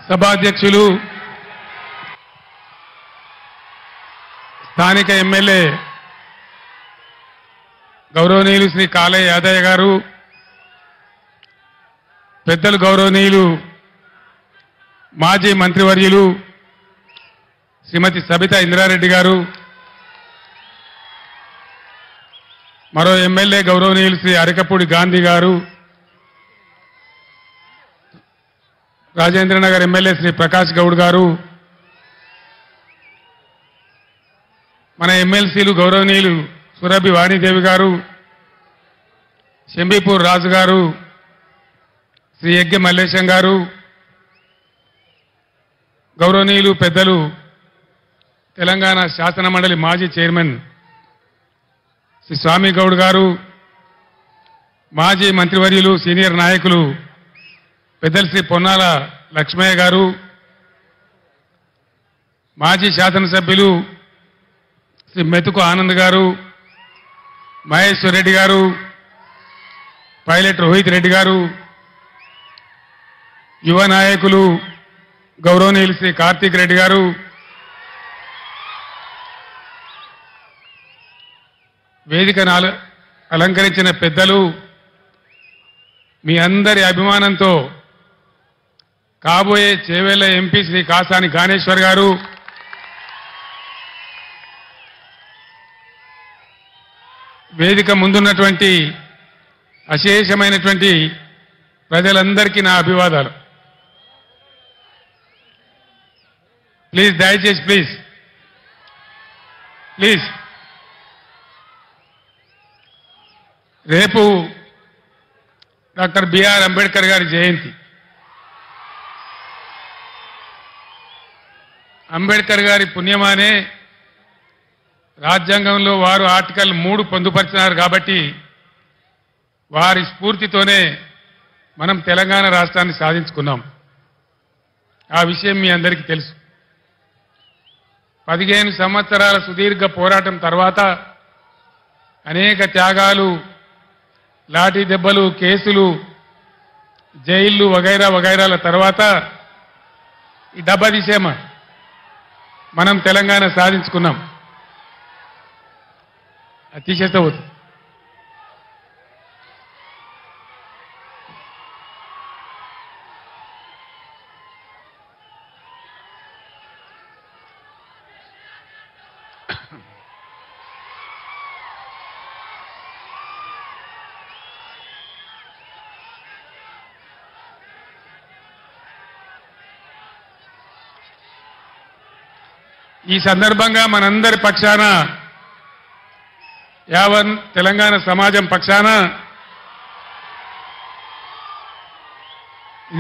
సభాధ్యక్షులు స్థానిక ఎమ్మెల్యే గౌరవనీయులు శ్రీ కాళయ్య యాదయ్య గారు, పెద్దలు గౌరవనీయులు మాజీ మంత్రివర్యులు శ్రీమతి సబితా ఇంద్రారెడ్డి గారు, మరో ఎమ్మెల్యే గౌరవనీయులు శ్రీ అరికపూడి గాంధీ గారు, రాజేంద్రనగర్ ఎమ్మెల్యే శ్రీ ప్రకాష్ గౌడ్ గారు, మన ఎమ్మెల్సీలు గౌరవనీయులు సురభి వాణిదేవి గారు, శంబీపూర్ రాజు గారు, శ్రీ యజ్ఞ మల్లేశం గారు, గౌరవనీయులు పెద్దలు తెలంగాణ శాసన మండలి మాజీ చైర్మన్ శ్రీ స్వామి గౌడ్ గారు, మాజీ మంత్రివర్యులు సీనియర్ నాయకులు పెద్దలు శ్రీ పొన్నాల లక్ష్మయ్య గారు, మాజీ శాసనసభ్యులు శ్రీ మెతుకు ఆనంద్ గారు, మహేశ్వర్ రెడ్డి గారు, పైలట్ రోహిత్ రెడ్డి గారు, యువ నాయకులు గౌరవనీయులు శ్రీ కార్తీక్ రెడ్డి గారు, వేదికను అలంకరించిన పెద్దలు, మీ అందరి అభిమానంతో కాబోయే చేవెళ్ల ఎంపీ శ్రీ కాసాని గానేశ్వర్ గారు, వేదిక ముందున్నటువంటి అశేషమైనటువంటి ప్రజలందరికీ నా అభివాదాలు. ప్లీజ్ దయచేసి ప్లీజ్ రేపు డాక్టర్ బిఆర్ అంబేద్కర్ గారి జయంతి. అంబేద్కర్ గారి పుణ్యమానే రాజ్యాంగంలో వారు ఆర్టికల్ 3 పొందుపరిచినారు కాబట్టి వారి స్ఫూర్తితోనే మనం తెలంగాణ రాష్ట్రాన్ని సాధించుకున్నాం. ఆ విషయం మీ అందరికీ తెలుసు. 15 సంవత్సరాల సుదీర్ఘ పోరాటం తర్వాత అనేక త్యాగాలు, లాఠీ దెబ్బలు, కేసులు, జైళ్లు వగైరా వగైరాల తర్వాత ఈ డబ్బా తీసేమా మనం తెలంగాణ సాధించుకున్నాం. అది తీసేస్తే పోతుంది. ఈ సందర్భంగా మనందరి పక్షాన, యావన్ తెలంగాణ సమాజం పక్షాన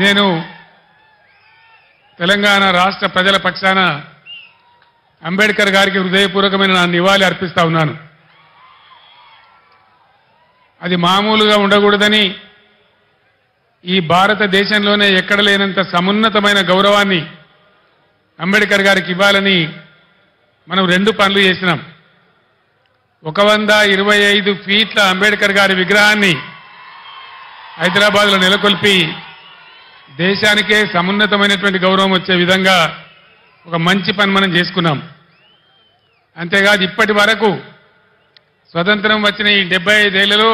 నేను తెలంగాణ రాష్ట్ర ప్రజల పక్షాన అంబేద్కర్ గారికి హృదయపూర్వకమైన నా నివాళి అర్పిస్తా ఉన్నాను. అది మామూలుగా ఉండకూడదని, ఈ భారతదేశంలోనే ఎక్కడ లేనంత సమున్నతమైన గౌరవాన్ని అంబేద్కర్ గారికి ఇవ్వాలని మనం 2 పనులు చేసినాం. 125 ఫీట్ల అంబేద్కర్ గారి విగ్రహాన్ని హైదరాబాద్లో నెలకొల్పి దేశానికే సమున్నతమైనటువంటి గౌరవం వచ్చే విధంగా ఒక మంచి పని మనం చేసుకున్నాం. అంతేకాదు, ఇప్పటి వరకు స్వతంత్రం వచ్చిన ఈ 75 ఏళ్లలో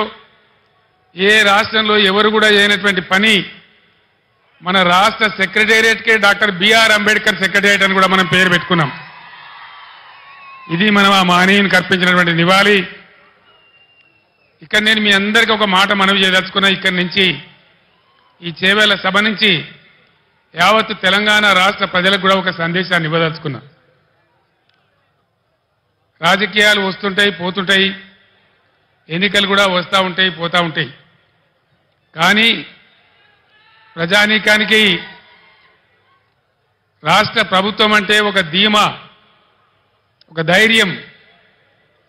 ఏ రాష్ట్రంలో ఎవరు కూడా చేయనటువంటి పని మన రాష్ట్ర సెక్రటేరియట్కే డాక్టర్ బిఆర్ అంబేద్కర్ సెక్రటేరియట్ అని కూడా మనం పేరు పెట్టుకున్నాం. ఇది మనం ఆ మహనీయునికి అర్పించినటువంటి నివాళి. ఇక్కడ నేను మీ అందరికీ ఒక మాట మనవి చేయదలుచుకున్నా. ఇక్కడి నుంచి, ఈ చేవేళ్ల సభ నుంచి యావత్తు తెలంగాణ రాష్ట్ర ప్రజలకు కూడా ఒక సందేశాన్ని ఇవ్వదలుచుకున్నా. రాజకీయాలు వస్తుంటాయి, పోతుంటాయి, ఎన్నికలు కూడా వస్తూ ఉంటాయి, పోతూ ఉంటాయి. కానీ ప్రజానీకానికి రాష్ట్ర ప్రభుత్వం అంటే ఒక ధీమా, ఒక ధైర్యం,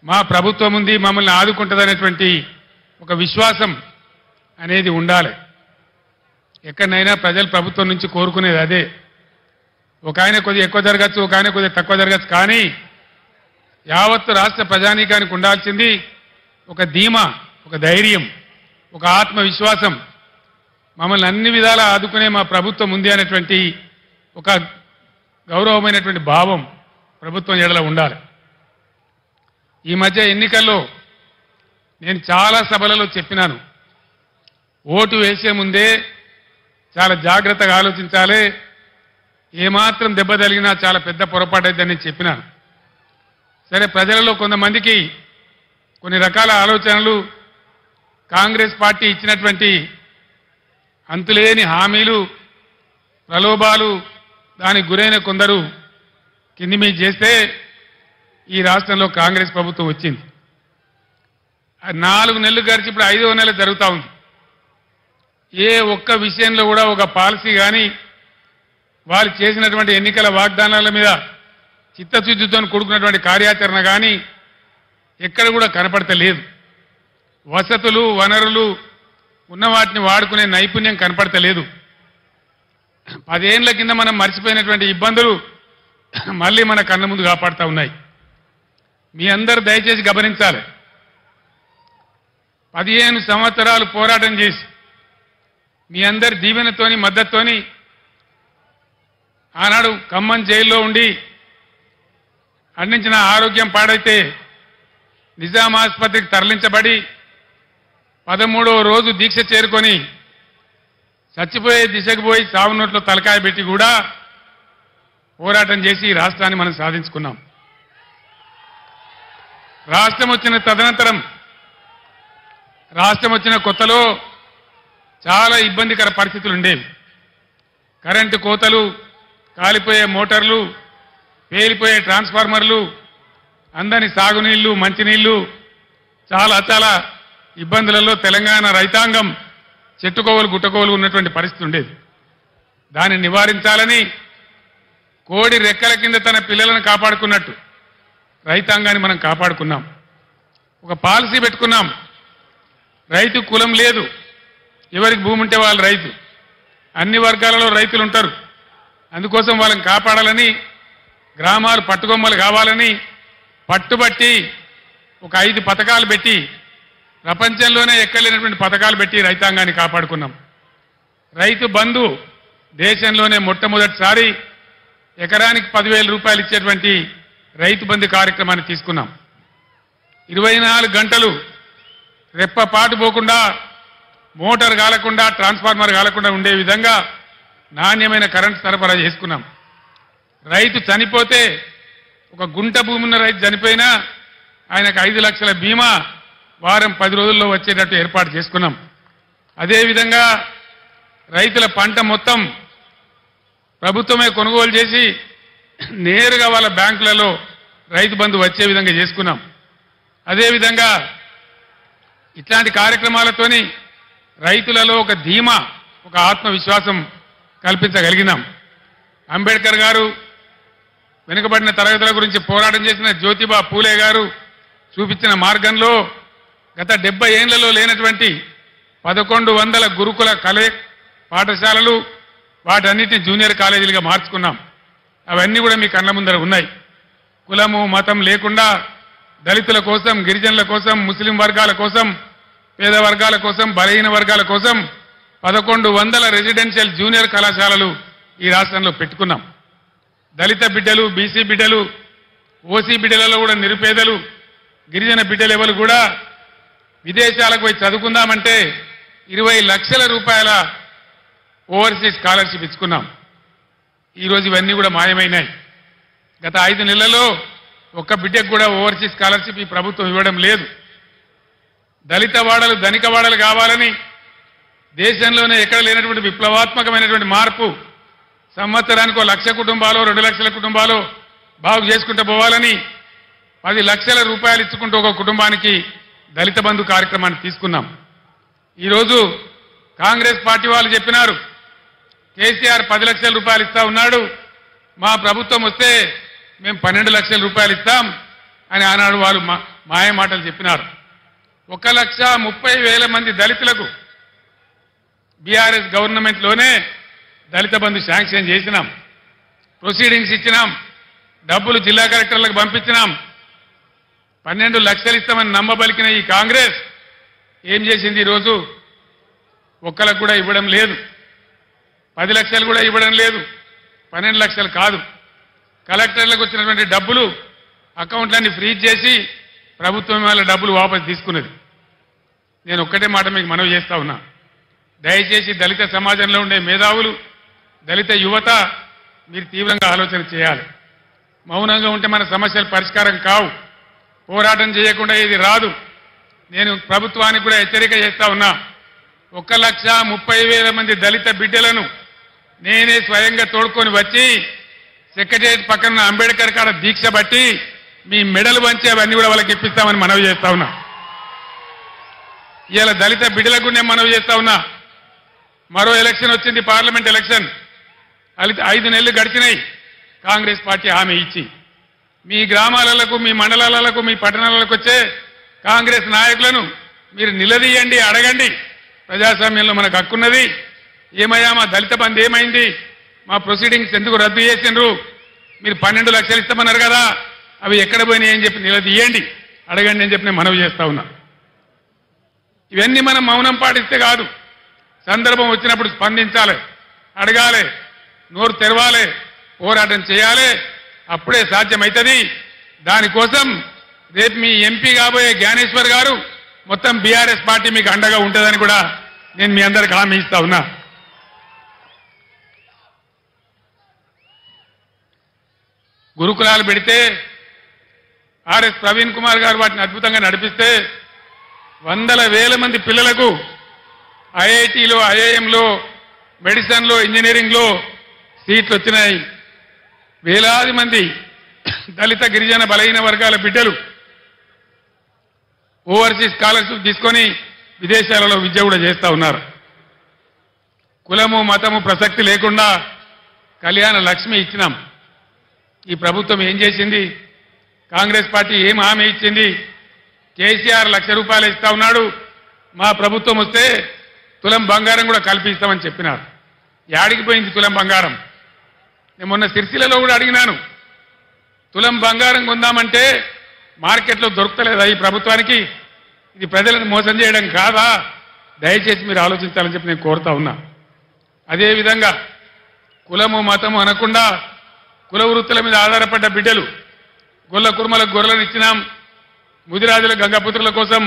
మా ప్రభుత్వం ఉంది, మమ్మల్ని ఆదుకుంటుందనేటువంటి ఒక విశ్వాసం అనేది ఉండాలి. ఎక్కడైనా ప్రజలు ప్రభుత్వం నుంచి కోరుకునేది అదే. ఒక ఆయన కొద్దిగా ఎక్కువ జరగచ్చు, ఒక ఆయన కొద్దిగా తక్కువ జరగచ్చు. కానీ యావత్తు రాష్ట్ర ప్రజానీకానికి ఉండాల్సింది ఒక ధీమా, ఒక ధైర్యం, ఒక ఆత్మవిశ్వాసం. మమ్మల్ని అన్ని విధాలా ఆదుకునే మా ప్రభుత్వం ఉంది అనేటువంటి ఒక గౌరవమైనటువంటి భావం ప్రభుత్వం ఎడల ఉండాలి. ఈ మధ్య ఎన్నికల్లో నేను చాలా సభలలో చెప్పినాను, ఓటు వేసే ముందే చాలా జాగ్రత్తగా ఆలోచించాలి, ఏమాత్రం దెబ్బ తగిలినా చాలా పెద్ద పొరపాటు అయిద్దని చెప్పినాను. సరే, ప్రజలలో కొంతమందికి కొన్ని రకాల ఆలోచనలు, కాంగ్రెస్ పార్టీ ఇచ్చినటువంటి అంతులేని హామీలు, ప్రలోభాలు, దానికి గురైన కొందరు కింది మీద చేస్తే ఈ రాష్ట్రంలో కాంగ్రెస్ ప్రభుత్వం వచ్చింది. 4 నెలలు గడిచి ఇప్పుడు 5వ నెల జరుగుతూ ఉంది. ఏ ఒక్క విషయంలో కూడా ఒక పాలసీ కానీ వాళ్ళు చేసినటువంటి ఎన్నికల వాగ్దానాల మీద చిత్తశుద్ధితో కూడుకున్నటువంటి కార్యాచరణ కానీ ఎక్కడ కూడా కనపడతలేదు. వసతులు, వనరులు ఉన్న వాటిని వాడుకునే నైపుణ్యం కనపడతలేదు. 10 ఏళ్ల కింద మనం మర్చిపోయినటువంటి ఇబ్బందులు మళ్ళీ మన కళ్ళ ముందు కాపాడుతూ ఉన్నాయి. మీ అందరూ దయచేసి గమనించాలి. 15 సంవత్సరాలు పోరాటం చేసి మీ అందరి దీవెనతోని, మద్దతుతోని ఆనాడు ఖమ్మం జైల్లో ఉండి అందించిన ఆరోగ్యం పాడైతే నిజాం ఆసుపత్రికి తరలించబడి 13వ రోజు దీక్ష చేరుకొని చచ్చిపోయే దిశకు పోయి సావు నోట్లో తలకాయ పెట్టి కూడా పోరాటం చేసి ఈ రాష్ట్రాన్ని మనం సాధించుకున్నాం. రాష్ట్రం వచ్చిన కొత్తలో చాలా ఇబ్బందికర పరిస్థితులు ఉండేవి. కరెంటు కోతలు, కాలిపోయే మోటార్లు, పేలిపోయే ట్రాన్స్ఫార్మర్లు, అందని సాగునీళ్లు, మంచినీళ్లు, చాలా ఇబ్బందులలో తెలంగాణ రైతాంగం చెట్టుకోవలు గుట్టకోవలు ఉన్నటువంటి పరిస్థితి ఉండేది. దాన్ని నివారించాలని కోడి రెక్కల కింద తన పిల్లలను కాపాడుకున్నట్టు రైతాంగాన్ని మనం కాపాడుకున్నాం. ఒక పాలసీ పెట్టుకున్నాం. రైతు కులం లేదు, ఎవరికి భూమి ఉంటే వాళ్ళు రైతు. అన్ని వర్గాలలో రైతులు ఉంటారు. అందుకోసం వాళ్ళని కాపాడాలని, గ్రామాలు పట్టుకొమ్మలు కావాలని పట్టుబట్టి ఒక 5 పథకాలు పెట్టి, ప్రపంచంలోనే ఎక్కలేనటువంటి పథకాలు పెట్టి రైతాంగాన్ని కాపాడుకున్నాం. రైతు బంధు దేశంలోనే మొట్టమొదటిసారి ఎకరానికి 10,000 రూపాయలు ఇచ్చేటువంటి రైతు బంధు కార్యక్రమాన్ని తీసుకున్నాం. 24 గంటలు రెప్పపాటు పోకుండా, మోటార్ కాలకుండా, ట్రాన్స్ఫార్మర్ కాలకుండా ఉండే విధంగా నాణ్యమైన కరెంటు సరఫరా చేసుకున్నాం. రైతు చనిపోతే, ఒక గుంట భూమి ఉన్న రైతు చనిపోయినా ఆయనకు 5 లక్షల బీమా వారం 10 రోజుల్లో వచ్చేటట్టు ఏర్పాటు చేసుకున్నాం. అదేవిధంగా రైతుల పంట మొత్తం ప్రభుత్వమే కొనుగోలు చేసి నేరుగా వాళ్ళ బ్యాంకులలో రైతు బంధు వచ్చే విధంగా చేసుకున్నాం. అదేవిధంగా ఇట్లాంటి కార్యక్రమాలతోని రైతులలో ఒక ధీమా, ఒక ఆత్మవిశ్వాసం కల్పించగలిగినాం. అంబేద్కర్ గారు, వెనుకబడిన తరగతుల గురించి పోరాటం చేసిన జ్యోతిబా పూలే గారు చూపించిన మార్గంలో గత 70 ఏళ్లలో లేనటువంటి 1100 గురుకుల పాఠశాలలు, వాటన్నిటిని జూనియర్ కాలేజీలుగా మార్చుకున్నాం. అవన్నీ కూడా మీ కళ్ళ ముందర ఉన్నాయి. కులము, మతం లేకుండా దళితుల కోసం, గిరిజనుల కోసం, ముస్లిం వర్గాల కోసం, పేద వర్గాల కోసం, బలహీన వర్గాల కోసం 1100 రెసిడెన్షియల్ జూనియర్ కళాశాలలు ఈ రాష్ట్రంలో పెట్టుకున్నాం. దళిత బిడ్డలు, బీసీ బిడ్డలు, ఓసీ బిడ్డలలో కూడా నిరుపేదలు, గిరిజన బిడ్డలు ఎవరు కూడా విదేశాలకు పోయి చదువుకుందామంటే 20 లక్షల రూపాయల ఓవర్సీస్ స్కాలర్షిప్ ఇచ్చుకున్నాం. ఈరోజు ఇవన్నీ కూడా మాయమైనాయి. గత 5 నెలల్లో ఒక్క బిడ్డకు కూడా ఓవర్సీస్ స్కాలర్షిప్ ఈ ప్రభుత్వం ఇవ్వడం లేదు. దళిత వాడలు, ధనిక వాడలు కావాలని దేశంలోనే ఎక్కడ లేనటువంటి విప్లవాత్మకమైనటువంటి మార్పు, సంవత్సరానికి 1 లక్ష కుటుంబాలు, 2 లక్షల కుటుంబాలు బాగు చేసుకుంటూ పోవాలని 10 లక్షల రూపాయలు ఇచ్చుకుంటూ ఒక కుటుంబానికి దళిత బంధు కార్యక్రమాన్ని తీసుకున్నాం. ఈరోజు కాంగ్రెస్ పార్టీ వాళ్ళు చెప్పినారు, కేసీఆర్ 10 లక్షల రూపాయలు ఇస్తా ఉన్నాడు, మా ప్రభుత్వం వస్తే మేము 12 లక్షల రూపాయలు ఇస్తాం అని ఆనాడు వాళ్ళు మాయ మాటలు చెప్పినారు. 1,30,000 మంది దళితులకు బీఆర్ఎస్ గవర్నమెంట్లోనే దళిత బంధు శాంక్షన్ చేసినాం, ప్రొసీడింగ్స్ ఇచ్చినాం, డబ్బులు జిల్లా కలెక్టర్లకు పంపించినాం. 12 లక్షలు ఇస్తామని నమ్మబలికిన ఈ కాంగ్రెస్ ఏం చేసింది? ఈరోజు ఒక్కలకు కూడా ఇవ్వడం లేదు, 10 లక్షలు కూడా ఇవ్వడం లేదు. 12 లక్షలు కాదు, కలెక్టర్లకు వచ్చినటువంటి డబ్బులు అకౌంట్లన్నీ ఫ్రీజ్ చేసి ప్రభుత్వం వాళ్ళ డబ్బులు వాపసు తీసుకున్నది. నేను ఒక్కటే మాట మీకు మనవి చేస్తా ఉన్నా, దయచేసి దళిత సమాజంలో ఉండే మేధావులు, దళిత యువత మీరు తీవ్రంగా ఆలోచన చేయాలి. మౌనంగా ఉంటే మన సమస్యలు పరిష్కారం కావు. పోరాటం చేయకుండా ఇది రాదు. నేను ప్రభుత్వానికి కూడా హెచ్చరిక చేస్తా ఉన్నా, 1,30,000 మంది దళిత బిడ్డలను నేనే స్వయంగా తోడుకొని వచ్చి సెక్రటరియట్ పక్కన అంబేద్కర్ కాడ దీక్ష బట్టి మీ మెడలు వంచి అవన్నీ కూడా వాళ్ళకి ఇప్పిస్తామని మనవి చేస్తా ఉన్నా. ఇవాళ దళిత బిడ్డలకు నేను మనవి చేస్తా ఉన్నా, మరో ఎలక్షన్ వచ్చింది, పార్లమెంట్ ఎలక్షన్. 5 నెలలు గడిచినాయి. కాంగ్రెస్ పార్టీ హామీ ఇచ్చి మీ గ్రామాలకు, మీ మండలాలకు, మీ పట్టణాలకు వచ్చే కాంగ్రెస్ నాయకులను మీరు నిలదీయండి, అడగండి. ప్రజాస్వామ్యంలో మనకు హక్కున్నది. ఏమయ్యా మా దళిత బంధు ఏమైంది, మా ప్రొసీడింగ్స్ ఎందుకు రద్దు చేసిండ్రు, మీరు 12 లక్షలు ఇస్తామన్నారు కదా, అవి ఎక్కడ పోయినాయి అని చెప్పి నిలదీయండి, అడగండి అని చెప్పి నేను మనవి చేస్తా ఉన్నా. ఇవన్నీ మనం మౌనం పాటిస్తే కాదు, సందర్భం వచ్చినప్పుడు స్పందించాలి, అడగాలి, నోరు తెరవాలి, పోరాటం చేయాలి. అప్పుడే సాధ్యమవుతుంది. దానికోసం రేపు మీ ఎంపీ కాబోయే జ్ఞానేశ్వర్ గారు మొత్తం బీఆర్ఎస్ పార్టీ మీకు అండగా ఉంటుందని కూడా నేను మీ అందరికి హామీ ఇస్తా ఉన్నా. గురుకులాలు పెడితే ఆర్ఎస్ ప్రవీణ్ కుమార్ గారు వాటిని అద్భుతంగా నడిపిస్తే 100,000 మంది పిల్లలకు ఐఐటీలో, ఐఐఎంలో, మెడిసిన్లో, ఇంజనీరింగ్లో సీట్లు వచ్చినాయి. వేలాది మంది దళిత, గిరిజన, బలహీన వర్గాల బిడ్డలు ఓవర్సీస్ స్కాలర్షిప్ తీసుకొని విదేశాలలో విద్య కూడా చేస్తా ఉన్నారు. కులము, మతము ప్రసక్తి లేకుండా కళ్యాణ లక్ష్మి ఇచ్చినాం. ఈ ప్రభుత్వం ఏం చేసింది? కాంగ్రెస్ పార్టీ ఏం హామీ ఇచ్చింది? కేసీఆర్ ₹1,00,000 ఇస్తా ఉన్నాడు, మా ప్రభుత్వం వస్తే తులం బంగారం కూడా కల్పిస్తామని చెప్పినారు. యాడికి పోయింది తులం బంగారం? నేను మొన్న సిరిసిల్లలో కూడా అడిగినాను, తులం బంగారం కొందామంటే మార్కెట్లో దొరకలేదా ఈ ప్రభుత్వానికి? ఇది ప్రజలను మోసం చేయడం కాదా? దయచేసి మీరు ఆలోచించాలని చెప్పి నేను కోరుతా ఉన్నా. అదేవిధంగా కులము, మతము అనకుండా కుల వృత్తుల మీద ఆధారపడ్డ బిడ్డలు, గొల్ల కుర్మలకు గొర్రెలను ఇచ్చినాం, ముదిరాజుల గంగపుత్రుల కోసం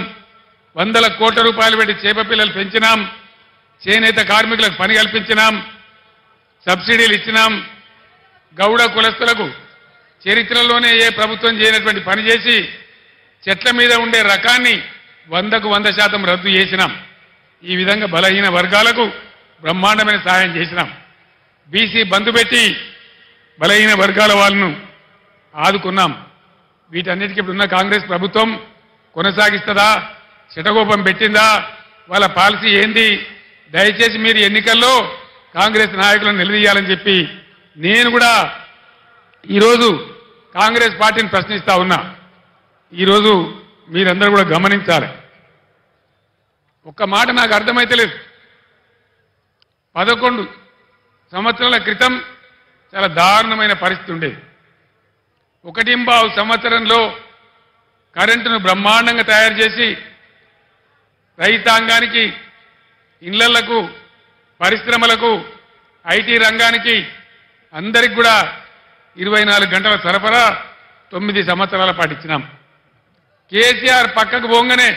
100 కోట్ల రూపాయలు పెట్టి చేప పిల్లలు పెంచినాం, చేనేత కార్మికులకు పని కల్పించినాం, సబ్సిడీలు ఇచ్చినాం. గౌడ కులస్తులకు చరిత్రలోనే ఏ ప్రభుత్వం చేయనటువంటి పని చేసి చెట్ల మీద ఉండే రకాన్ని 100కు 100% రద్దు చేసినాం. ఈ విధంగా బలహీన వర్గాలకు బ్రహ్మాండమైన సహాయం చేసినాం. బీసీ బంధు పెట్టి బలహీన వర్గాల వాళ్ళను ఆదుకున్నాం. వీటన్నిటికీ ఇప్పుడున్న కాంగ్రెస్ ప్రభుత్వం కొనసాగిస్తుందా? శటగోపం పెట్టిందా? వాళ్ళ పాలసీ ఏంది? దయచేసి మీరు ఎన్నికల్లో కాంగ్రెస్ నాయకులను నిలదీయాలని చెప్పి నేను కూడా ఈరోజు కాంగ్రెస్ పార్టీని ప్రశ్నిస్తా ఉన్నా. ఈరోజు మీరందరూ కూడా గమనించాలి. ఒక్క మాట నాకు అర్థమైతలేదు. 11 సంవత్సరాల క్రితం చాలా దారుణమైన పరిస్థితి ఉండేది. 1.5 సంవత్సరంలో కరెంటును బ్రహ్మాండంగా తయారు చేసి రైతాంగానికి, ఇళ్లకు, పరిశ్రమలకు, ఐటీ రంగానికి అందరికి కూడా 24 గంటల సరఫరా 9 సంవత్సరాల పాటు ఇచ్చినాం. కేసీఆర్ పక్కకు పోగానే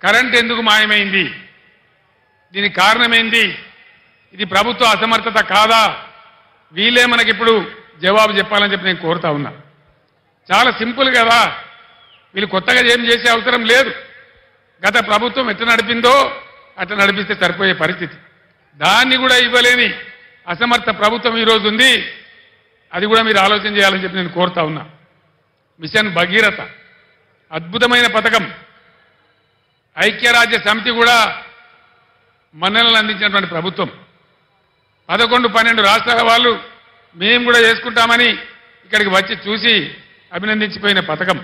కరెంట్ ఎందుకు మాయమైంది? దీనికి కారణమేంది? ఇది ప్రభుత్వ అసమర్థత కాదా? వీళ్ళే మనకిప్పుడు జవాబు చెప్పాలని చెప్పి నేను కోరుతా ఉన్నా. చాలా సింపుల్ కదా, వీళ్ళు కొత్తగా ఏం చేసే అవసరం లేదు. గత ప్రభుత్వం ఎట్లా నడిపిందో అట్లా నడిపిస్తే సరిపోయే పరిస్థితి. దాన్ని కూడా ఇవ్వలేని అసమర్థ ప్రభుత్వం ఈరోజు ఉంది. అది కూడా మీరు ఆలోచన చేయాలని చెప్పి నేను కోరుతా ఉన్నా. మిషన్ భగీరథ అద్భుతమైన పథకం. ఐక్యరాజ్య సమితి కూడా మన్ననలు అందించినటువంటి ప్రభుత్వం. 11-12 రాష్ట్రాల వాళ్ళు మేము కూడా చేసుకుంటామని ఇక్కడికి వచ్చి చూసి అభినందించిపోయిన పథకం.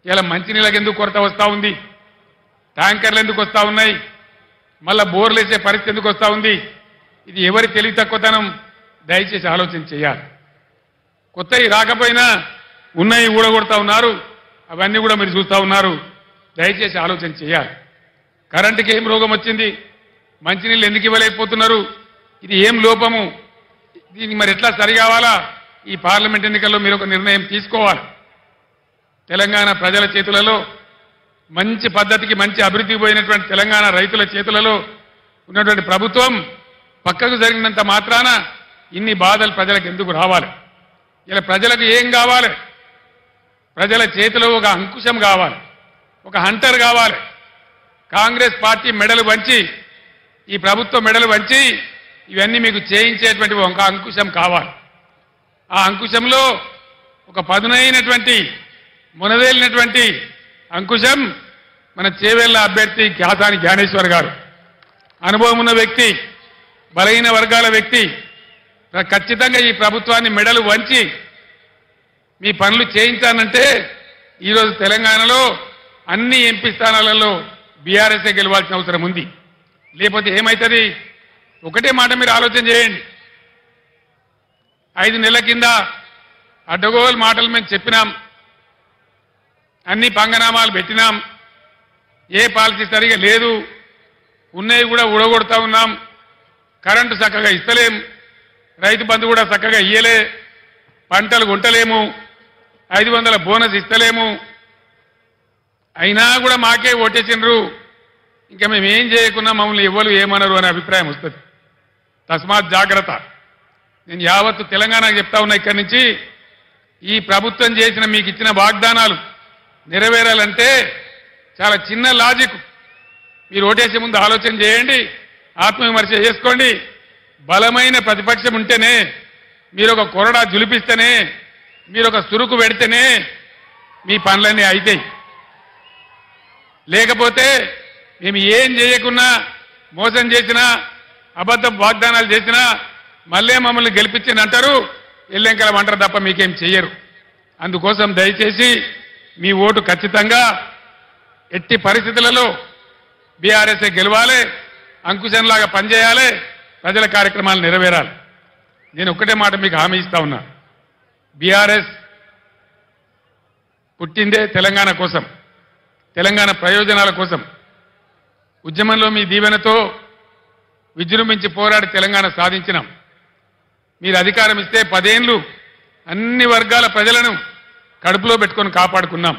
ఇలా మంచినీళ్ళకి ఎందుకు కొరత వస్తూ ఉంది? ట్యాంకర్లు ఎందుకు వస్తూ ఉన్నాయి? మళ్ళా బోర్లు వేసే పరిస్థితి ఎందుకు వస్తూ ఉంది? ఇది ఎవరి తెలివి తక్కువతనం? దయచేసి ఆలోచన చేయాలి. కొత్తవి రాకపోయినా ఉన్నాయి ఊడగొడతా ఉన్నారు. అవన్నీ కూడా మీరు చూస్తూ ఉన్నారు. దయచేసి ఆలోచన చేయాలి. కరెంటుకి ఏం రోగం వచ్చింది? మంచినీళ్ళు ఎందుకు ఇవ్వలేకపోతున్నారు? ఇది ఏం లోపము? దీనికి మరి ఎట్లా సరి కావాలా? ఈ పార్లమెంట్ ఎన్నికల్లో మీరు ఒక నిర్ణయం తీసుకోవాలి. తెలంగాణ ప్రజల చేతులలో మంచి పద్ధతికి మంచి అభివృద్ధికి పోయినటువంటి తెలంగాణ రైతుల చేతులలో ఉన్నటువంటి ప్రభుత్వం పక్కకు జరిగినంత మాత్రాన ఇన్ని బాధలు ప్రజలకు ఎందుకు రావాలి? ఇలా ప్రజలకు ఏం కావాలి? ప్రజల చేతిలో ఒక అంకుశం కావాలి, ఒక హంటర్ కావాలి. కాంగ్రెస్ పార్టీ మెడలు వంచి, ఈ ప్రభుత్వం మెడలు వంచి ఇవన్నీ మీకు చేయించేటువంటి ఒక అంకుశం కావాలి. ఆ అంకుశంలో ఒక పదునైనటువంటి మునదేలినటువంటి అంకుశం మన చేవెళ్ల అభ్యర్థి ఖ్యాతాని జ్ఞానేశ్వర్ గారు. అనుభవం ఉన్న వ్యక్తి, బలహీన వర్గాల వ్యక్తి. ఖచ్చితంగా ఈ ప్రభుత్వాన్ని మెడలు వంచి మీ పనులు చేయించానంటే ఈరోజు తెలంగాణలో అన్ని ఎంపీ స్థానాలలో బీఆర్ఎస్ఏ గెలవాల్సిన అవసరం ఉంది. లేకపోతే ఏమవుతుంది? ఒకటే మాట మీరు ఆలోచన చేయండి. 5 నెలల కింద అడ్డగోలు మాటలు మేము చెప్పినాం, అన్ని పంగనామాలు పెట్టినాం, ఏ పాలసీ సరిగా లేదు, ఉన్నవి కూడా ఊడగొడతా ఉన్నాం, కరెంటు చక్కగా ఇస్తలేం, రైతు బంధు కూడా చక్కగా ఇయ్యలే, పంటలు కొంటలేము, 500 బోనస్ ఇస్తలేము, అయినా కూడా మాకే ఓటేసినరు, ఇంకా మేము ఏం చేయకున్నా మమ్మల్ని ఎవరు ఏమనరు అనే అభిప్రాయం వస్తుంది. తస్మాత్ జాగ్రత్త. నేను యావత్తు తెలంగాణకు చెప్తా ఉన్నా, ఇక్కడి నుంచి ఈ ప్రభుత్వం చేసిన మీకు ఇచ్చిన వాగ్దానాలు నెరవేరాలంటే చాలా చిన్న లాజిక్. మీరు ఓటేసే ముందు ఆలోచన చేయండి, ఆత్మవిమర్శ చేసుకోండి. బలమైన ప్రతిపక్షం ఉంటేనే, మీరు ఒక కొరడా జులిపిస్తేనే, మీరు ఒక సురుకు పెడితేనే మీ పనులన్నీ అవుతాయి. లేకపోతే మేము ఏం చేయకున్నా, మోసం చేసినా, అబద్ధ వాగ్దానాలు చేసినా మళ్ళీ మమ్మల్ని గెలిపించింది అంటారు, ఎల్లెంకలం అంటారు తప్ప మీకేం చెయ్యరు. అందుకోసం దయచేసి మీ ఓటు ఖచ్చితంగా ఎట్టి పరిస్థితులలో బీఆర్ఎస్ఏ గెలవాలి, అంకుశంలాగా పనిచేయాలి, ప్రజల కార్యక్రమాలు నెరవేరాలి. నేను ఒక్కటే మాట మీకు హామీ ఇస్తా ఉన్నా. బీఆర్ఎస్ పుట్టిందే తెలంగాణ కోసం, తెలంగాణ ప్రయోజనాల కోసం. ఉద్యమంలో మీ దీవెనతో విజృంభించి పోరాడి తెలంగాణ సాధించినాం. మీరు అధికారం ఇస్తే 10 ఏళ్లు అన్ని వర్గాల ప్రజలను కడుపులో పెట్టుకొని కాపాడుకున్నాం,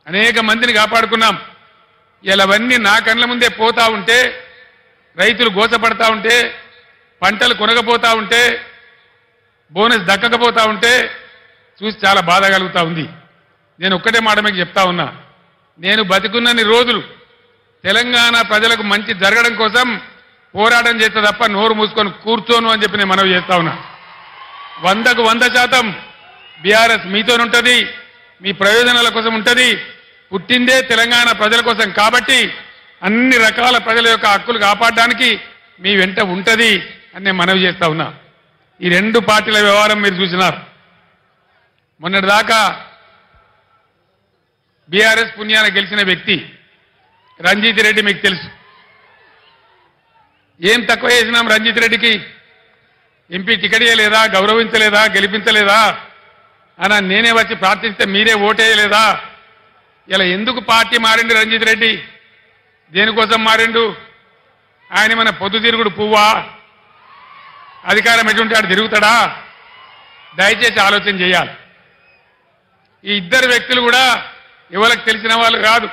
అనేక మందిని కాపాడుకున్నాం. ఇలా అవన్నీ నా కళ్ళ ముందే పోతా ఉంటే, రైతులు గోసపడతా ఉంటే, పంటలు కొనకపోతా ఉంటే, బోనస్ దక్కకపోతా ఉంటే చూసి చాలా బాధ కలుగుతా ఉంది. నేను ఒక్కటే మాట మీకు చెప్తా ఉన్నా, నేను బతికున్నన్ని రోజులు తెలంగాణ ప్రజలకు మంచి జరగడం కోసం పోరాటం చేస్తే తప్ప నోరు మూసుకొని కూర్చోను అని చెప్పి నేను మనవి చేస్తా ఉన్నా. 100కు 100% బీఆర్ఎస్ మీతోనుంటది, మీ ప్రయోజనాల కోసం ఉంటుంది. పుట్టిందే తెలంగాణ ప్రజల కోసం కాబట్టి అన్ని రకాల ప్రజల యొక్క హక్కులు కాపాడడానికి మీ వెంట ఉంటది అని నేను మనవి చేస్తా ఉన్నా. ఈ 2 పార్టీల వ్యవహారం మీరు చూసినారు. మొన్నటిదాకా బీఆర్ఎస్ పుణ్యాన గెలిచిన వ్యక్తి రంజిత్ రెడ్డి మీకు తెలుసు. ఏం తక్కువ చేసినాం రంజిత్ రెడ్డికి? ఎంపీ టికెట్ ఇవ్వలేదా, గౌరవించలేదా, గెలిపించలేదా అని నేనే వచ్చి ప్రార్థిస్తే మీరే ఓటేయలేదా? ఇలా ఎందుకు పార్టీ మారిండు రంజిత్ రెడ్డి? దేనికోసం మారిండు? ఆయన మన పొద్దుతిరుగుడు పువ్వా? అధికారం ఎటువంటి ఆడు తిరుగుతాడా? దయచేసి ఆలోచన చేయాలి. ఈ 2 వ్యక్తులు కూడా ఎవరికి తెలిసిన వాళ్ళు కాదు.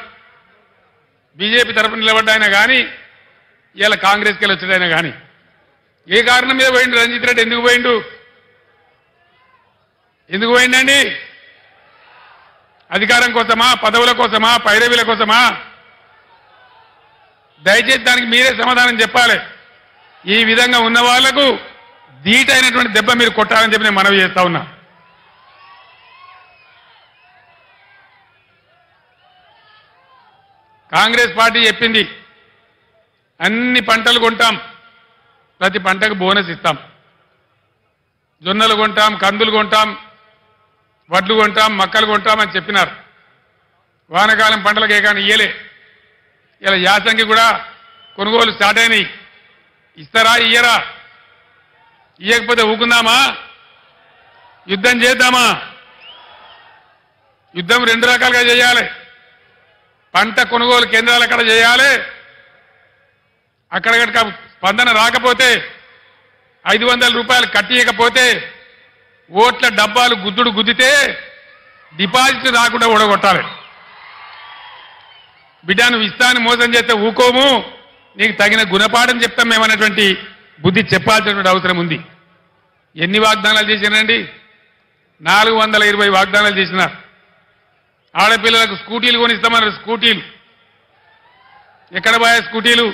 బీజేపీ తరఫున నిలబడ్డాయినా కానీ, ఇలా కాంగ్రెస్కి వెళ్ళి వచ్చాడైనా కానీ, ఏ కారణం మీద పోయిండు రంజిత్ రెడ్డి? ఎందుకు పోయిండు? ఎందుకు పోయిండండి? అధికారం కోసమా, పదవుల కోసమా, పైరవీల కోసమా? దయచేసి దానికి మీరే సమాధానం చెప్పాలి. ఈ విధంగా ఉన్న వాళ్లకు ధీటైనటువంటి దెబ్బ మీరు కొట్టాలని చెప్పి నేను మనవి చేస్తా ఉన్నా. కాంగ్రెస్ పార్టీ చెప్పింది అన్ని పంటలు కొంటాం, ప్రతి పంటకు బోనస్ ఇస్తాం, జొన్నలు కొంటాం, కందులు కొంటాం, వడ్లు కొంటాం, మక్కలు కొంటాం అని చెప్పినారు. వానకాలం పంటలకు ఏ కానీ ఇయ్యలే. ఇలా యాసంగి కూడా కొనుగోలు స్టార్ట్ అయినాయి. ఇస్తారా, ఇయ్యరా? ఇయ్యకపోతే ఊకుందామా? యుద్ధం చేద్దామా? యుద్ధం 2 రకాలుగా చేయాలి. పంట కొనుగోలు కేంద్రాలు అక్కడ చేయాలి. అక్కడ స్పందన రాకపోతే 500 రూపాయలు కట్టియకపోతే ఓట్ల డబ్బాలు గుద్దుడు గుద్దితే డిపాజిట్ రాకుండా ఓడగొట్టాలి. బిడ్డ నువ్వు ఇస్తాను మోసం చేస్తే ఊకోము, నీకు తగిన గుణపాఠం చెప్తాం మేమన్నటువంటి బుద్ధి చెప్పాల్సినటువంటి అవసరం ఉంది. ఎన్ని వాగ్దానాలు చేసినారండి? 420 వాగ్దానాలు చేసినారు. ఆడపిల్లలకు స్కూటీలు కొనిస్తామన్నారు. స్కూటీలు ఎక్కడ పోయా స్కూటీలు?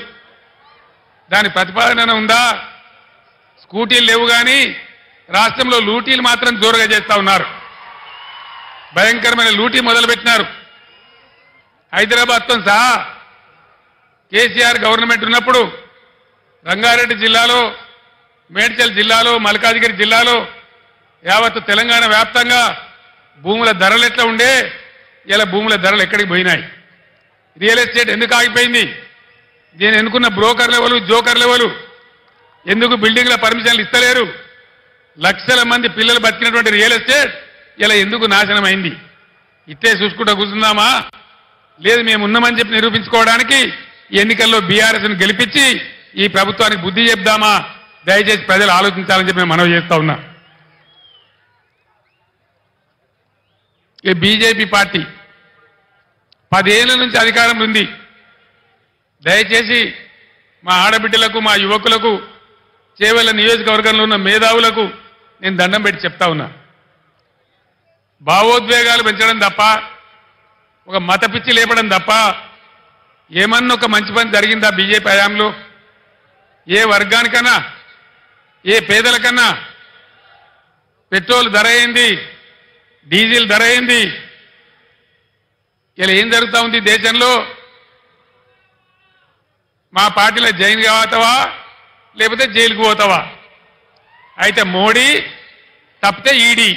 దాని ప్రతిపాదన ఉందా? స్కూటీలు లేవు కానీ రాష్ట్రంలో లూటీలు మాత్రం జోరుగా చేస్తా ఉన్నారు. భయంకరమైన లూటీ మొదలుపెట్టినారు. హైదరాబాద్తో సహా కేసీఆర్ గవర్నమెంట్ ఉన్నప్పుడు రంగారెడ్డి జిల్లాలో, మేడ్చల్ జిల్లాలో, మల్కాజిగిరి జిల్లాలో, యావత్తు తెలంగాణ వ్యాప్తంగా భూముల ధరలు ఎట్లా ఉండే, ఇలా భూముల ధరలు ఎక్కడికి పోయినాయి? రియల్ ఎస్టేట్ ఎందుకు ఆగిపోయింది? దీని ఎన్నుకున్న బ్రోకర్ లెవెలు, జోకర్ లెవెలు ఎందుకు బిల్డింగ్ల పర్మిషన్లు ఇస్తలేరు? లక్షల మంది పిల్లలు బతికినటువంటి రియల్ ఎస్టేట్ ఇలా ఎందుకు నాశనం అయింది? ఇట్టే చూసుకుంటూ కూర్చుందామా? లేదు, మేము ఉన్నామని చెప్పి నిరూపించుకోవడానికి ఎన్నికల్లో బీఆర్ఎస్ను గెలిపించి ఈ ప్రభుత్వానికి బుద్ధి చెప్దామా? దయచేసి ప్రజలు ఆలోచించాలని చెప్పి మేము మనవి చేస్తా ఉన్నా. ఈ బీజేపీ పార్టీ 10 ఏళ్ల నుంచి అధికారంలో ఉంది. దయచేసి మా ఆడబిడ్డలకు, మా యువకులకు, చేవెళ్ల నియోజకవర్గంలో ఉన్న మేధావులకు నేను దండం పెట్టి చెప్తా ఉన్నా. భావోద్వేగాలు పెంచడం తప్ప, ఒక మత పిచ్చి లేపడం తప్ప ఏమన్నా ఒక మంచి పని జరిగిందా బీజేపీ హయాంలో? ఏ వర్గానికన్నా, ఏ పేదలకన్నా పెట్రోల్ ధర అయింది, డీజిల్ ధర అయింది. ఇలా ఏం జరుగుతూ ఉంది దేశంలో? మా పార్టీలో జైలు కావతావా లేకపోతే జైలుకు పోతావా? అయితే మోడీ తప్పితే ఈడీ.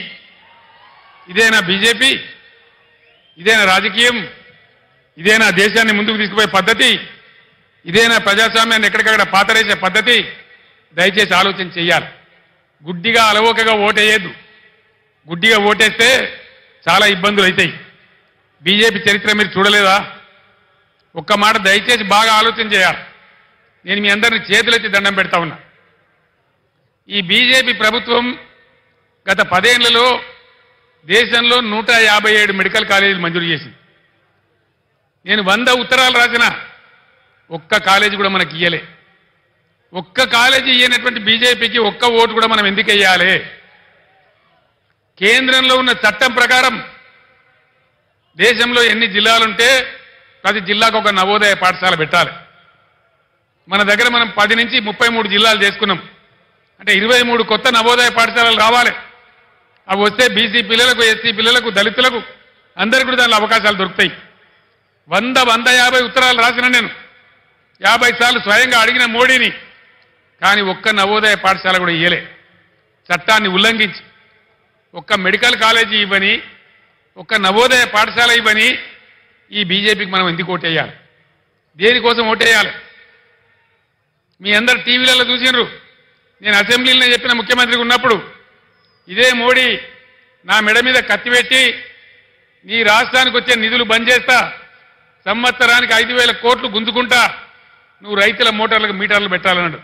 ఇదేనా బీజేపీ? ఇదేనా రాజకీయం? ఇదేనా దేశాన్ని ముందుకు తీసుకుపోయే పద్ధతి? ఇదేనా ప్రజాస్వామ్యాన్ని ఎక్కడికక్కడ పాతరేసే పద్ధతి? దయచేసి ఆలోచన చెయ్యాలి. గుడ్డిగా అలవోకగా ఓటేయద్దు. గుడ్డిగా ఓటేస్తే చాలా ఇబ్బందులు అవుతాయి. బీజేపీ చరిత్ర మీరు చూడలేదా? ఒక్క మాట దయచేసి బాగా ఆలోచన చేయాలి. నేను మీ అందరినీ చేతులెత్తి దండం పెడతా ఉన్నా. ఈ బీజేపీ ప్రభుత్వం గత 10 ఏళ్లలో దేశంలో 157 మెడికల్ కాలేజీలు మంజూరు చేసింది. నేను 100 ఉత్తరాలు రాసిన, ఒక్క కాలేజీ కూడా మనకి ఇయ్యలే. ఒక్క కాలేజీ ఇయ్యనటువంటి బీజేపీకి ఒక్క ఓటు కూడా మనం ఎందుకు వేయాలి? కేంద్రంలో ఉన్న చట్టం ప్రకారం దేశంలో ఎన్ని జిల్లాలుంటే ప్రతి జిల్లాకు ఒక నవోదయ పాఠశాల పెట్టాలి. మన దగ్గర మనం 10 నుంచి 33 జిల్లాలు చేసుకున్నాం. అంటే 23 కొత్త నవోదయ పాఠశాలలు రావాలి. అవి వస్తే బీసీ పిల్లలకు, ఎస్సీ పిల్లలకు, దళితులకు అందరికీ కూడా దానిలో అవకాశాలు దొరుకుతాయి. 150 ఉత్తరాలు రాసిన నేను, 50 సార్లు స్వయంగా అడిగిన మోడీని. కానీ ఒక్క నవోదయ పాఠశాల కూడా ఇయ్యలే. చట్టాన్ని ఉల్లంఘించి ఒక్క మెడికల్ కాలేజీ ఇవ్వని, ఒక్క నవోదయ పాఠశాల ఇవ్వని ఈ బీజేపీకి మనం ఎందుకు ఓటేయాలి? దేనికోసం ఓటేయాలి? మీ అందరు టీవీలలో చూసినారు. నేను అసెంబ్లీలో చెప్పిన ముఖ్యమంత్రికి ఉన్నప్పుడు ఇదే మోడీ నా మెడ మీద కత్తి పెట్టి నీ రాష్ట్రానికి వచ్చే నిధులు బంద్ చేస్తా, సంవత్సరానికి 5,000 కోట్లు గుంజుకుంటా, నువ్వు రైతుల మోటార్లకు మీటర్లు పెట్టాలన్నాడు.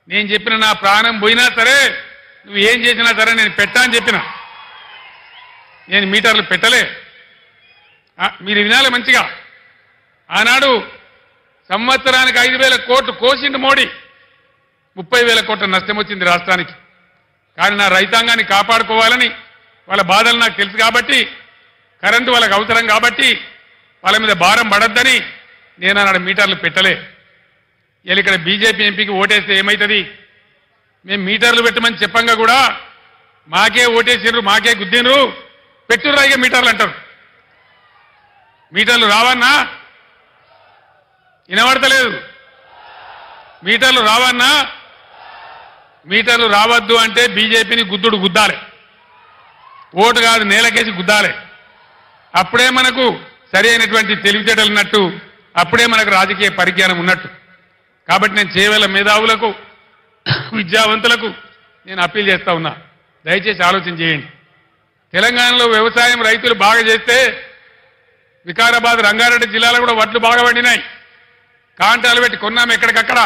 నేను చెప్పిన నా ప్రాణం పోయినా సరే, నువ్వు ఏం చేసినా సరే నేను పెట్టా అని చెప్పిన. నేను మీటర్లు పెట్టలే. మీరు వినాలి మంచిగా. ఆనాడు సంవత్సరానికి 5,000 కోట్లు కోసిండు మోడీ. 30,000 కోట్ల నష్టం వచ్చింది రాష్ట్రానికి. కానీ నా రైతాంగాన్ని కాపాడుకోవాలని, వాళ్ళ బాధలు నాకు తెలుసు కాబట్టి, కరెంటు వాళ్ళకి అవసరం కాబట్టి, వాళ్ళ మీద భారం పడద్దని నేను ఆనాడు మీటర్లు పెట్టలే. ఇక్కడ బీజేపీ ఎంపీకి ఓటేస్తే ఏమవుతుంది? మేము మీటర్లు పెట్టమని చెప్పంగా కూడా మాకే ఓటేసిర్రు, మాకే గుద్దినరు, పెట్టుర్రా ఇక మీటర్లు అంటారు. మీటర్లు రావన్నా? వినబడతలేదు. మీటర్లు రావన్నా? మీటర్లు రావద్దు అంటే బీజేపీని గుద్దుడు గుద్దాలి. ఓటు కాదు, నేలకేసి గుద్దాలి. అప్పుడే మనకు సరి అయినటువంటి తెలివితేటలు ఉన్నట్టు, అప్పుడే మనకు రాజకీయ పరిజ్ఞానం ఉన్నట్టు. కాబట్టి నేను చేవేళ్ల మేధావులకు, విద్యావంతులకు నేను అప్పీల్ చేస్తా ఉన్నా. దయచేసి ఆలోచన చేయండి. తెలంగాణలో వ్యవసాయం రైతులు బాగా చేస్తే వికారాబాద్, రంగారెడ్డి జిల్లాలో కూడా వడ్లు బాగా పండినాయి. కాంటాలు పెట్టి కొన్నాం ఎక్కడికక్కడ.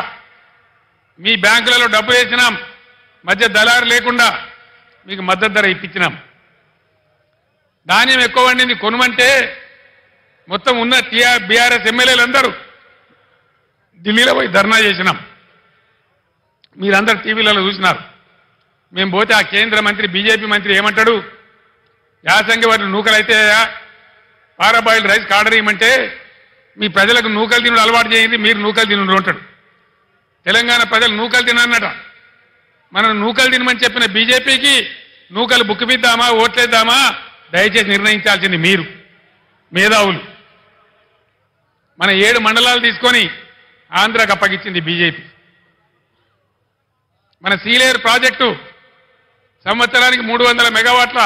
మీ బ్యాంకులలో డబ్బు వేసినాం. మధ్య దళారు లేకుండా మీకు మద్దతు ధర ఇప్పించినాం. ధాన్యం ఎక్కువ వండింది కొనుమంటే మొత్తం ఉన్న బీఆర్ఎస్ ఎమ్మెల్యేలందరూ ఢిల్లీలో పోయి ధర్నా చేసినాం. మీరందరూ టీవీలలో చూసినారు. మేము పోతే ఆ కేంద్ర మంత్రి బీజేపీ మంత్రి ఏమంటాడు, యాసంగి వాటి నూకలైతే పారాబాయిల్ రైస్ ఆర్డర్ ఇవ్వమంటే మీ ప్రజలకు నూకలు తినడం అలవాటు చేయండి, మీరు నూకలు తినరు అంటాడు. తెలంగాణ ప్రజలు నూకలు తినన్నట. మనం నూకలు తినమని చెప్పిన బీజేపీకి నూకలు బుక్కిపిద్దామా ఓట్లేద్దామా దయచేసి నిర్ణయించాల్సింది మీరు మేధావులు. మన 7 మండలాలు తీసుకొని ఆంధ్రాకు అప్పగించింది బీజేపీ. మన సీలేరు ప్రాజెక్టు సంవత్సరానికి 300 మెగావాట్ల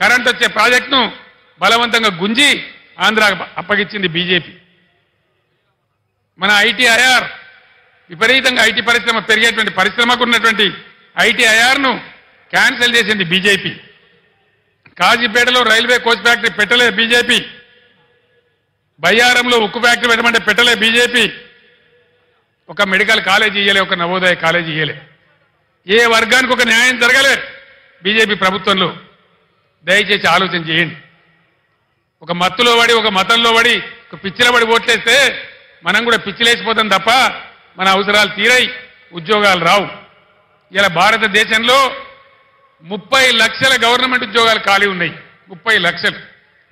కరెంట్ వచ్చే ప్రాజెక్టును బలవంతంగా గుంజి ఆంధ్రాకు అప్పగించింది బీజేపీ. మన ఐటీఐఆర్ విపరీతంగా ఐటీ పరిశ్రమ పెరిగేటువంటి పరిశ్రమకు ఉన్నటువంటి ఐటీఐఆర్ను క్యాన్సిల్ చేసింది బీజేపీ. కాజీపేటలో రైల్వే కోచ్ ఫ్యాక్టరీ పెట్టలే బీజేపీ. బయ్యారంలో ఉక్కు ఫ్యాక్టరీ పెట్టమంటే పెట్టలే బీజేపీ. ఒక మెడికల్ కాలేజీ ఇయ్యలే, ఒక నవోదయ కాలేజీ ఇయ్యలే. ఏ వర్గానికి ఒక న్యాయం జరగలే బీజేపీ ప్రభుత్వంలో. దయచేసి ఆలోచన చేయండి. ఒక మత్తులో పడి ఒక మతంలో పడి ఒక పిచ్చిలో పడి ఓట్లేస్తే మనం కూడా పిచ్చిలేసిపోతాం తప్ప మన అవసరాలు తీరై ఉద్యోగాలు రావు. ఇలా భారతదేశంలో 30 లక్షల గవర్నమెంట్ ఉద్యోగాలు ఖాళీ ఉన్నాయి. 30 లక్షలు,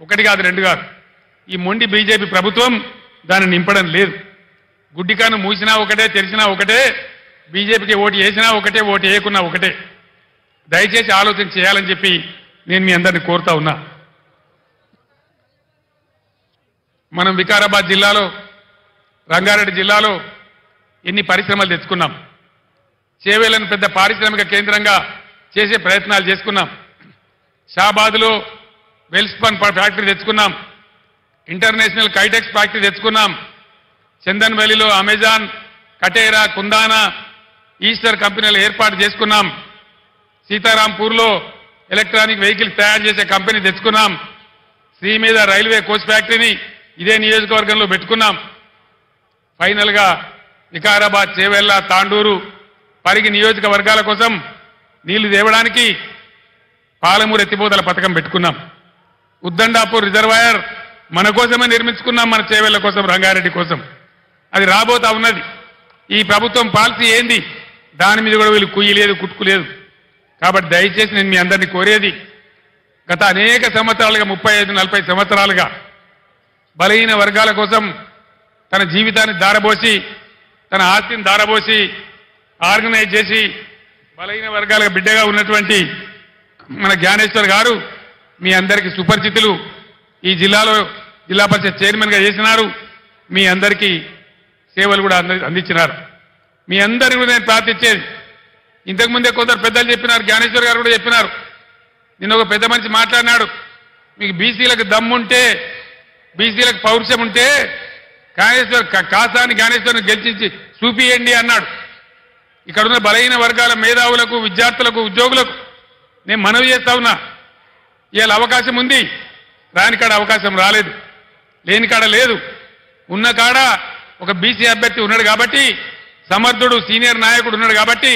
1 కాదు 2 కాదు. ఈ మొండి బీజేపీ ప్రభుత్వం దాన్ని నింపడం లేదు. గుడ్డికాను మూసినా ఒకటే, తెరిచినా ఒకటే, బీజేపీకి ఓటు వేసినా ఒకటే, ఓటు వేయకున్నా ఒకటే. దయచేసి ఆలోచన చేయాలని చెప్పి నేను మీ అందరినీ కోరుతా ఉన్నా. మనం వికారాబాద్ జిల్లాలో, రంగారెడ్డి జిల్లాలో ఎన్ని పరిశ్రమలు తెచ్చుకున్నాం. చేవేలను పెద్ద పారిశ్రామిక కేంద్రంగా చేసే ప్రయత్నాలు చేసుకున్నాం. షాబాద్లో వెల్స్పన్ ఫ్యాక్టరీ తెచ్చుకున్నాం. ఇంటర్నేషనల్ కైటెక్స్ ఫ్యాక్టరీ తెచ్చుకున్నాం. చందన్ వ్యాలీలో అమెజాన్, కటేరా, కుందానా, ఈస్టర్ కంపెనీలు ఏర్పాటు చేసుకున్నాం. సీతారాంపూర్లో ఎలక్ట్రానిక్ వెహికల్స్ తయారు చేసే కంపెనీ తెచ్చుకున్నాం. శ్రీ మీద రైల్వే కోచ్ ఫ్యాక్టరీని ఇదే నియోజకవర్గంలో పెట్టుకున్నాం. ఫైనల్గా వికారాబాద్, చేవెళ్ల, తాండూరు, పరిగి నియోజకవర్గాల కోసం నీళ్లు తేవడానికి పాలమూరు ఎత్తిపోతల పథకం పెట్టుకున్నాం. ఉద్దండాపూర్ రిజర్వాయర్ మన కోసమే నిర్మించుకున్నాం, మన చేవెళ్ల కోసం, రంగారెడ్డి కోసం. అది రాబోతా ఉన్నది. ఈ ప్రభుత్వం పాలసీ ఏంది, దాని మీద కూడా వీళ్ళు కుయ్యలేదు, కుట్టుకులేదు. కాబట్టి దయచేసి నేను మీ అందరినీ కోరేది, గత అనేక సంవత్సరాలుగా 35-40 సంవత్సరాలుగా బలహీన వర్గాల కోసం తన జీవితాన్ని దారబోసి, తన ఆస్తిని దారబోసి, ఆర్గనైజ్ చేసి బలహీన వర్గాల బిడ్డగా ఉన్నటువంటి మన జ్ఞానేశ్వర్ గారు మీ అందరికీ సుపరిచితులు. ఈ జిల్లాలో జిల్లా పరిషత్ చైర్మన్గా చేసినారు. మీ అందరికీ సేవలు కూడా అందించినారు. మీ అందరినీ కూడా నేను ప్రార్థించేది, ఇంతకుముందే కొందరు పెద్దలు చెప్పినారు, జ్ఞానేశ్వర్ గారు కూడా చెప్పినారు. నిన్న ఒక పెద్ద మనిషి మాట్లాడినాడు, మీకు బీసీలకు దమ్ముంటే, బీసీలకు పౌరుషం ఉంటే కాసాని జ్ఞానేశ్వర్ని గెలిచించి చూపియండి అన్నాడు. ఇక్కడున్న బలహీన వర్గాల మేధావులకు, విద్యార్థులకు, ఉద్యోగులకు నేను మనవి చేస్తా ఉన్నా, ఇవాళ అవకాశం ఉంది, రాని కాడ అవకాశం రాలేదు, లేని కాడ లేదు. ఉన్న కాడ ఒక బీసీ అభ్యర్థి ఉన్నాడు కాబట్టి, సమర్థుడు సీనియర్ నాయకుడు ఉన్నాడు కాబట్టి,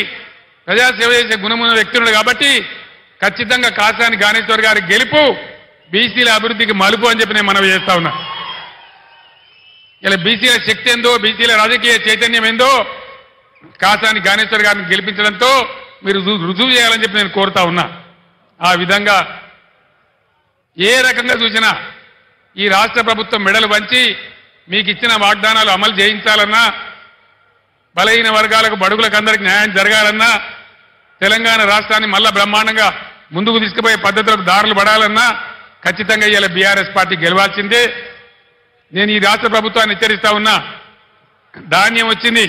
ప్రజాసేవ చేసే గుణమున్న వ్యక్తి ఉన్నాడు కాబట్టి ఖచ్చితంగా కాసాని జ్ఞానేశ్వర్ గారి గెలుపు బీసీల అభివృద్ధికి మలుపు అని చెప్పి నేను మనవి చేస్తా ఉన్నా. ఇలా బీసీల శక్తి ఏందో, బీసీల రాజకీయ చైతన్యం ఏందో కాసాని జ్ఞానేశ్వర్ గారిని గెలిపించడంతో మీరు రుజువు చేయాలని చెప్పి నేను కోరుతా ఉన్నా. ఆ విధంగా ఏ రకంగా చూసినా ఈ రాష్ట్ర ప్రభుత్వం మెడలు వంచి మీకు ఇచ్చిన వాగ్దానాలు అమలు చేయించాలన్నా, బలహీన వర్గాలకు, బడుగులకు అందరికి న్యాయం జరగాలన్నా, తెలంగాణ రాష్ట్రాన్ని మళ్ళా బ్రహ్మాండంగా ముందుకు తీసుకుపోయే పద్ధతులకు దారులు పడాలన్నా ఖచ్చితంగా ఇవాళ బీఆర్ఎస్ పార్టీ గెలవాల్సిందే. నేను ఈ రాష్ట్ర ప్రభుత్వాన్ని హెచ్చరిస్తా ఉన్నా, ధాన్యం వచ్చింది,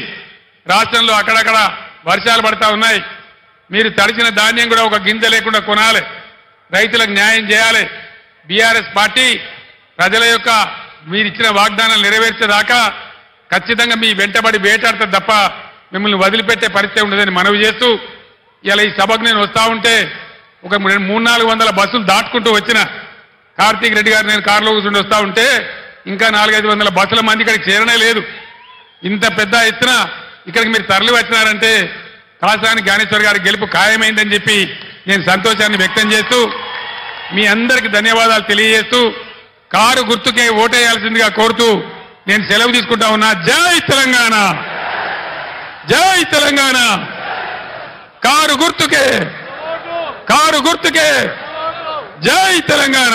రాష్ట్రంలో అక్కడక్కడ వర్షాలు పడతా ఉన్నాయి. మీరు తడిచిన ధాన్యం కూడా ఒక గింజ లేకుండా కొనాలి, రైతులకు న్యాయం చేయాలి. బీఆర్ఎస్ పార్టీ ప్రజల యొక్క మీరు ఇచ్చిన వాగ్దానాలు నెరవేర్చేదాకా ఖచ్చితంగా మీ వెంటబడి వేటాడుతుంది తప్ప మిమ్మల్ని వదిలిపెట్టే పరిస్థితి ఉండదని మనవి చేస్తూ, ఇలా ఈ సభకు నేను వస్తా ఉంటే ఒక 300-400 బస్సులు దాటుకుంటూ వచ్చిన కార్తీక్ రెడ్డి గారు నేను కారులో కూర్చుండి వస్తా ఉంటే ఇంకా 400-500 బస్సుల మంది ఇక్కడికి చేరనే లేదు. ఇంత పెద్ద ఎత్తున ఇక్కడికి మీరు తరలి వచ్చినారంటే కాసాని జ్ఞానేశ్వర్ గారి గెలుపు ఖాయమైందని చెప్పి నేను సంతోషాన్ని వ్యక్తం చేస్తూ మీ అందరికీ ధన్యవాదాలు తెలియజేస్తూ కారు గుర్తుకే ఓటేయాల్సిందిగా కోరుతూ నేను సెలవు తీసుకుంటా ఉన్నా. జై తెలంగాణ, జై తెలంగాణ. కారు గుర్తుకే, కారు గుర్తుకే. జై తెలంగాణ.